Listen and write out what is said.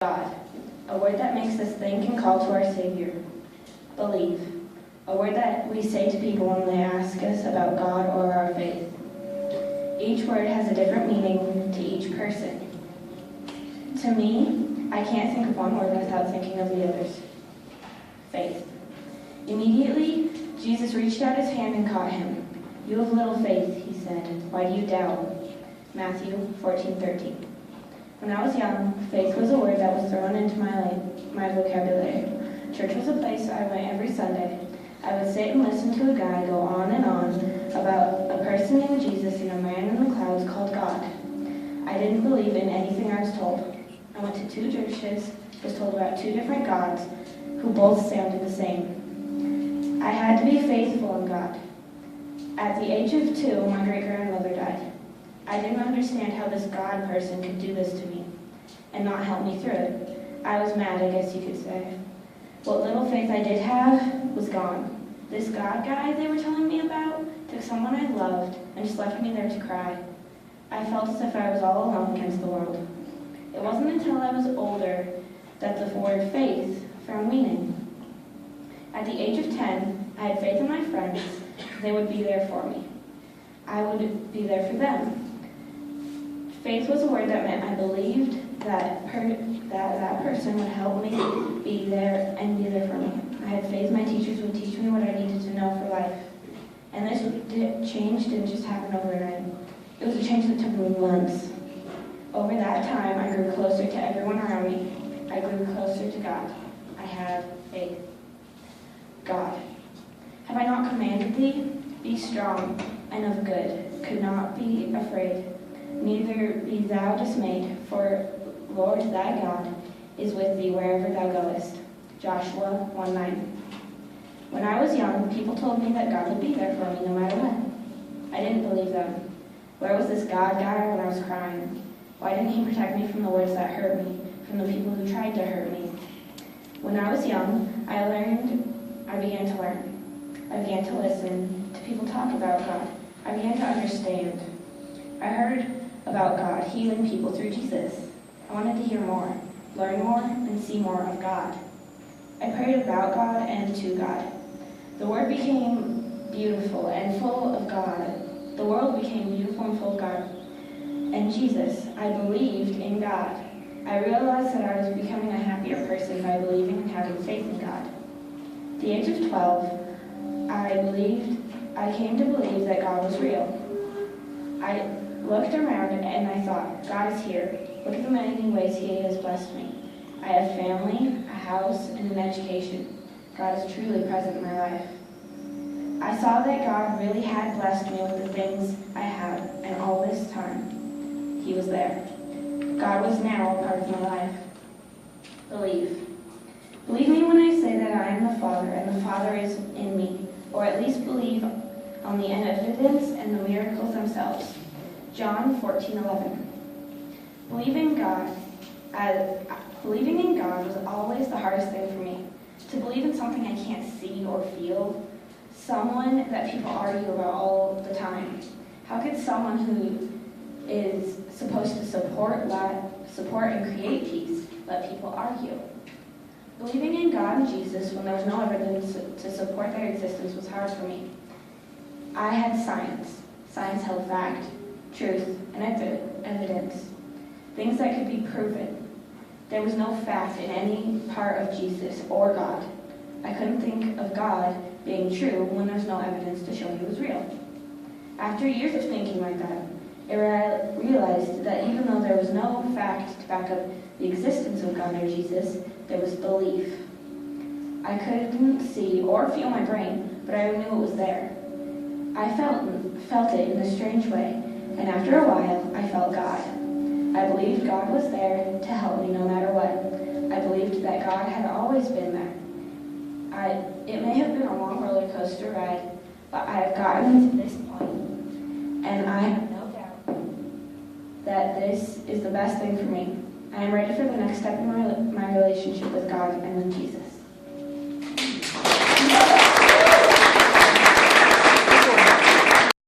God, a word that makes us think and call to our Savior. Believe, a word that we say to people when they ask us about God or our faith. Each word has a different meaning to each person. To me, I can't think of one word without thinking of the others. Faith. Immediately, Jesus reached out his hand and caught him. "You have little faith," he said. "Why do you doubt?" Matthew 14:13. When I was young, faith was a word that was thrown into my vocabulary. Church was a place I went every Sunday. I would sit and listen to a guy go on and on about a person named Jesus and a man in the clouds called God. I didn't believe in anything I was told. I went to 2 churches, was told about 2 different gods, who both sounded the same. I had to be faithful in God. At the age of 2, my great-grandmother died. I didn't understand how this God person could do this to me and not help me through it. I was mad, I guess you could say. What little faith I did have was gone. This God guy they were telling me about took someone I loved and just left me there to cry. I felt as if I was all alone against the world. It wasn't until I was older that the word faith found meaning. At the age of 10, I had faith in my friends. They would be there for me. I would be there for them. Faith was a word that meant I believed that person would help me be there for me. I had faith my teachers would teach me what I needed to know for life. And this change didn't just happen overnight. It was a change that took me months. Over that time, I grew closer to everyone around me. I grew closer to God. I had faith. God, have I not commanded thee? Be strong and of good. Could not be afraid. Neither be thou dismayed, for Lord thy God is with thee wherever thou goest. Joshua 1:9. When I was young, people told me that God would be there for me no matter what. I didn't believe them. Where was this God guy when I was crying? Why didn't he protect me from the words that hurt me, from the people who tried to hurt me? When I was young, I began to learn. I began to listen to people talk about God. I began to understand. I heard about God healing people through Jesus. I wanted to hear more, learn more, and see more of God. I prayed about God and to God. The Word became beautiful and full of God. The world became beautiful and full of God and Jesus. I believed in God. I realized that I was becoming a happier person by believing and having faith in God. At the age of 12, I came to believe that God was real. I looked around and I thought, God is here. Look at the many ways he has blessed me. I have family, a house, and an education. God is truly present in my life. I saw that God really had blessed me with the things I had, and all this time, he was there. God was now a part of my life. Believe. Believe me when I say that I am the Father, and the Father is in me, or at least believe on the evidence and the miracles themselves. John 14:11. Believing in God was always the hardest thing for me. To believe in something I can't see or feel, someone that people argue about all the time. How could someone who is supposed to support and create peace let people argue? Believing in God and Jesus when there was no evidence to support their existence was hard for me. I had science. Science held fact, truth, and evidence. Things that could be proven. There was no fact in any part of Jesus or God. I couldn't think of God being true when there's no evidence to show he was real. After years of thinking like that, I realized that even though there was no fact to back up the existence of God or Jesus, there was belief. I couldn't see or feel my brain, but I knew it was there. I felt it in a strange way, and after a while, I felt God. I believed God was there to help me no matter what. I believed that God had always been there. It may have been a long roller coaster ride, but I have gotten to this point, and I have no doubt that this is the best thing for me. I am ready for the next step in my relationship with God and with Jesus.